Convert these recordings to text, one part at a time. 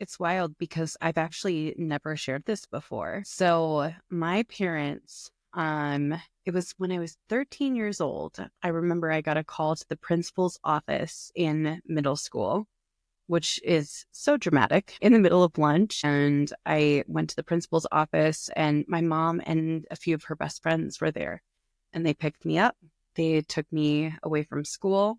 It's wild because I've actually never shared this before. So my parents, it was when I was 13 years old. I remember I got a call to the principal's office in middle school, which is so dramatic, in the middle of lunch. And I went to the principal's office, and my mom and a few of her best friends were there, and they picked me up. They took me away from school.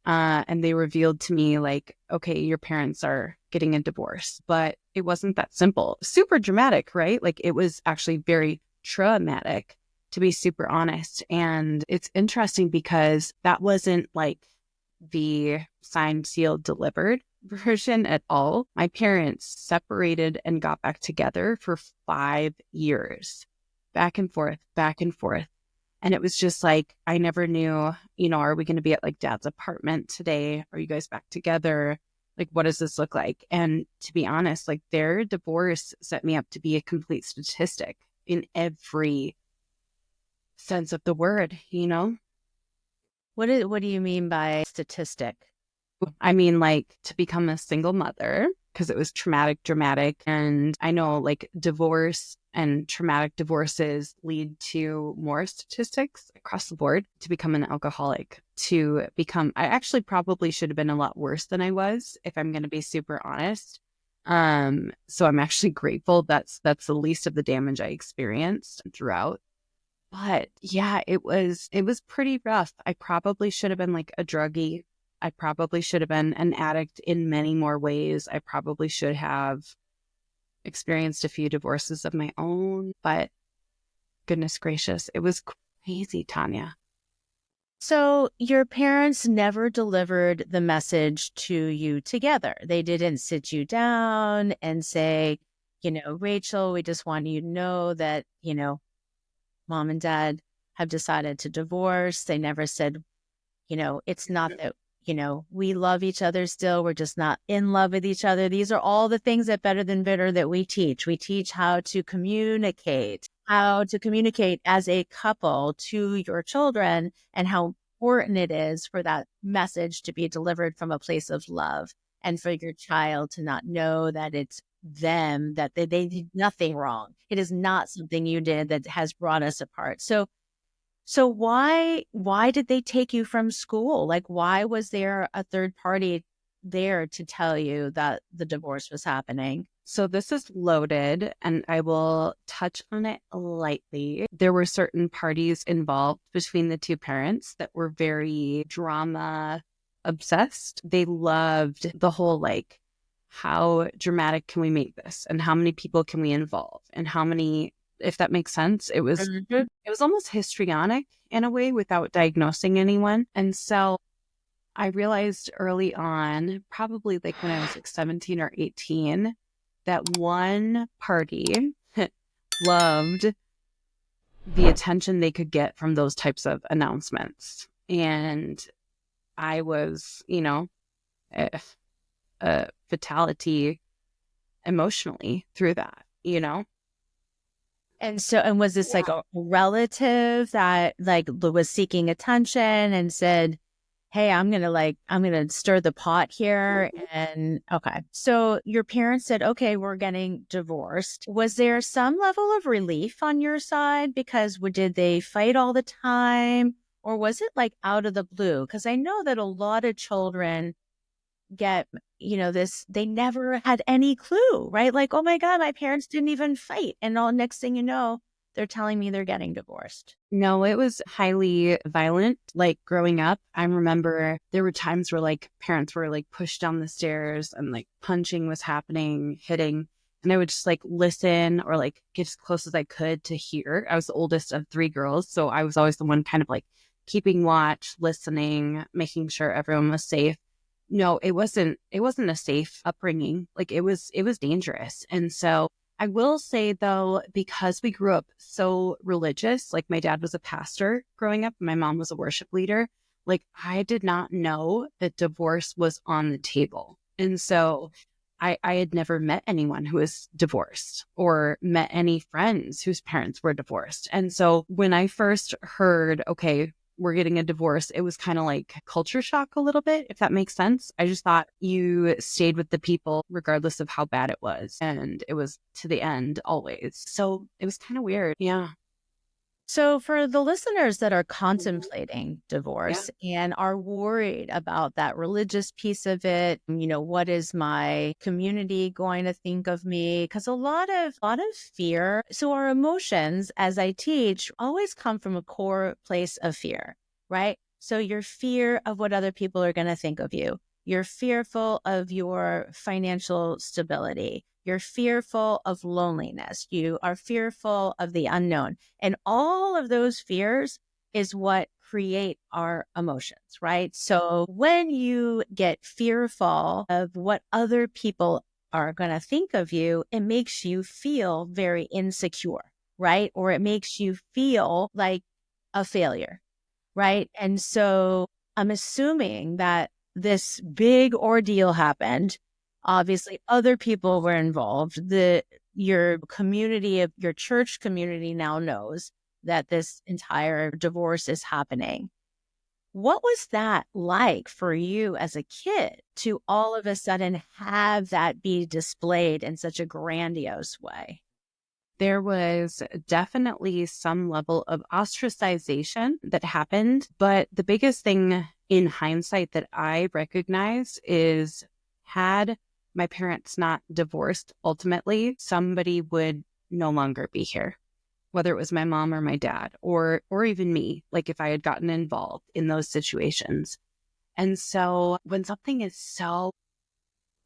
And they revealed to me, like, okay, your parents are getting a divorce. But it wasn't that simple. Super dramatic, right? Like, it was actually very traumatic, to be super honest. And it's interesting because that wasn't like the signed, sealed, delivered version at all. My parents separated and got back together for 5 years, back and forth, back and forth. And it was just like, I never knew, are we going to be at like dad's apartment today? Are you guys back together? Like, what does this look like? And to be honest, like their divorce set me up to be a complete statistic in every sense of the word. What do you mean by statistic? I mean, like to become a single mother, because it was traumatic, dramatic. And I know like divorce and traumatic divorces lead to more statistics across the board. To become an alcoholic, I actually probably should have been a lot worse than I was, if I'm going to be super honest. So I'm actually grateful that's the least of the damage I experienced throughout. But yeah, it was pretty rough. I probably should have been like a druggie. I probably should have been an addict in many more ways. I probably should have experienced a few divorces of my own, but goodness gracious, it was crazy, Tanya. So your parents never delivered the message to you together. They didn't sit you down and say, Rachel, we just want you to know that, mom and dad have decided to divorce. They never said, it's not that, we love each other still. We're just not in love with each other. These are all the things at Better Than Bitter that we teach. We teach how to communicate as a couple to your children, and how important it is for that message to be delivered from a place of love, and for your child to not know that it's them, that they did nothing wrong. It is not something you did that has brought us apart. So why did they take you from school? Like, why was there a third party there to tell you that the divorce was happening? So this is loaded, and I will touch on it lightly. There were certain parties involved between the two parents that were very drama obsessed. They loved the whole like, how dramatic can we make this, and how many people can we involve, and how many, if that makes sense. It was almost histrionic in a way without diagnosing anyone. And so I realized early on, probably like when I was like 17 or 18, that one party loved the attention they could get from those types of announcements. And I was, a fatality emotionally through that. And was this like a relative that like was seeking attention and said, hey, I'm going to stir the pot here. And okay. So your parents said, okay, we're getting divorced. Was there some level of relief on your side? Because did they fight all the time? Or was it like out of the blue? Because I know that a lot of children get, they never had any clue, right? Like, oh my God, my parents didn't even fight. And all next thing you know, they're telling me they're getting divorced. No, it was highly violent. Like growing up, I remember there were times where like parents were like pushed down the stairs and like punching was happening, hitting. And I would just like listen or like get as close as I could to hear. I was the oldest of three girls. So I was always the one kind of like keeping watch, listening, making sure everyone was safe. No, it wasn't a safe upbringing. Like it was dangerous. And so I will say though, because we grew up so religious, like my dad was a pastor growing up, my mom was a worship leader, like I did not know that divorce was on the table. And so I had never met anyone who was divorced or met any friends whose parents were divorced. And so when I first heard, okay, we're getting a divorce, it was kind of like culture shock a little bit, if that makes sense. I just thought you stayed with the people regardless of how bad it was. And it was to the end always. So it was kind of weird. Yeah. So, for the listeners that are Mhm. contemplating Yeah. divorce and are worried about that religious piece of it, what is my community going to think of me? Because a lot of fear. So, our emotions, as I teach, always come from a core place of fear, right? So, your fear of what other people are going to think of you. You're fearful of your financial stability. You're fearful of loneliness. You are fearful of the unknown. And all of those fears is what create our emotions, right? So when you get fearful of what other people are going to think of you, it makes you feel very insecure, right? Or it makes you feel like a failure, right? And so I'm assuming that this big ordeal happened. Obviously, other people were involved. Your community of your church community now knows that this entire divorce is happening. What was that like for you as a kid to all of a sudden have that be displayed in such a grandiose way? There was definitely some level of ostracization that happened. But the biggest thing in hindsight that I recognize is had my parents not divorced, ultimately, somebody would no longer be here, whether it was my mom or my dad or even me, like if I had gotten involved in those situations. And so when something is so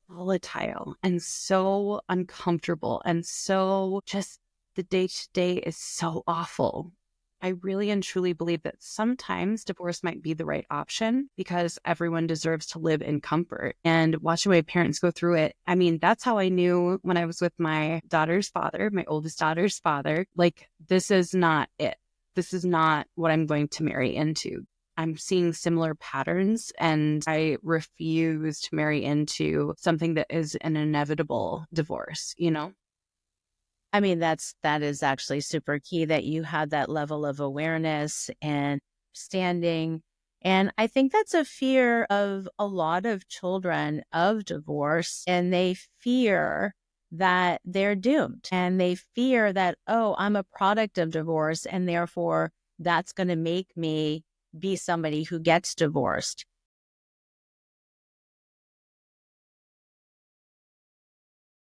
volatile and so uncomfortable and so just the day to day is so awful. I really and truly believe that sometimes divorce might be the right option because everyone deserves to live in comfort. And watching my parents go through it, I mean, that's how I knew when I was with my daughter's father, my oldest daughter's father, like, this is not it. This is not what I'm going to marry into. I'm seeing similar patterns and I refuse to marry into something that is an inevitable divorce, you know? I mean, that is actually super key that you had that level of awareness and standing. And I think that's a fear of a lot of children of divorce. And they fear that they're doomed and they fear that, oh, I'm a product of divorce. And therefore, that's going to make me be somebody who gets divorced.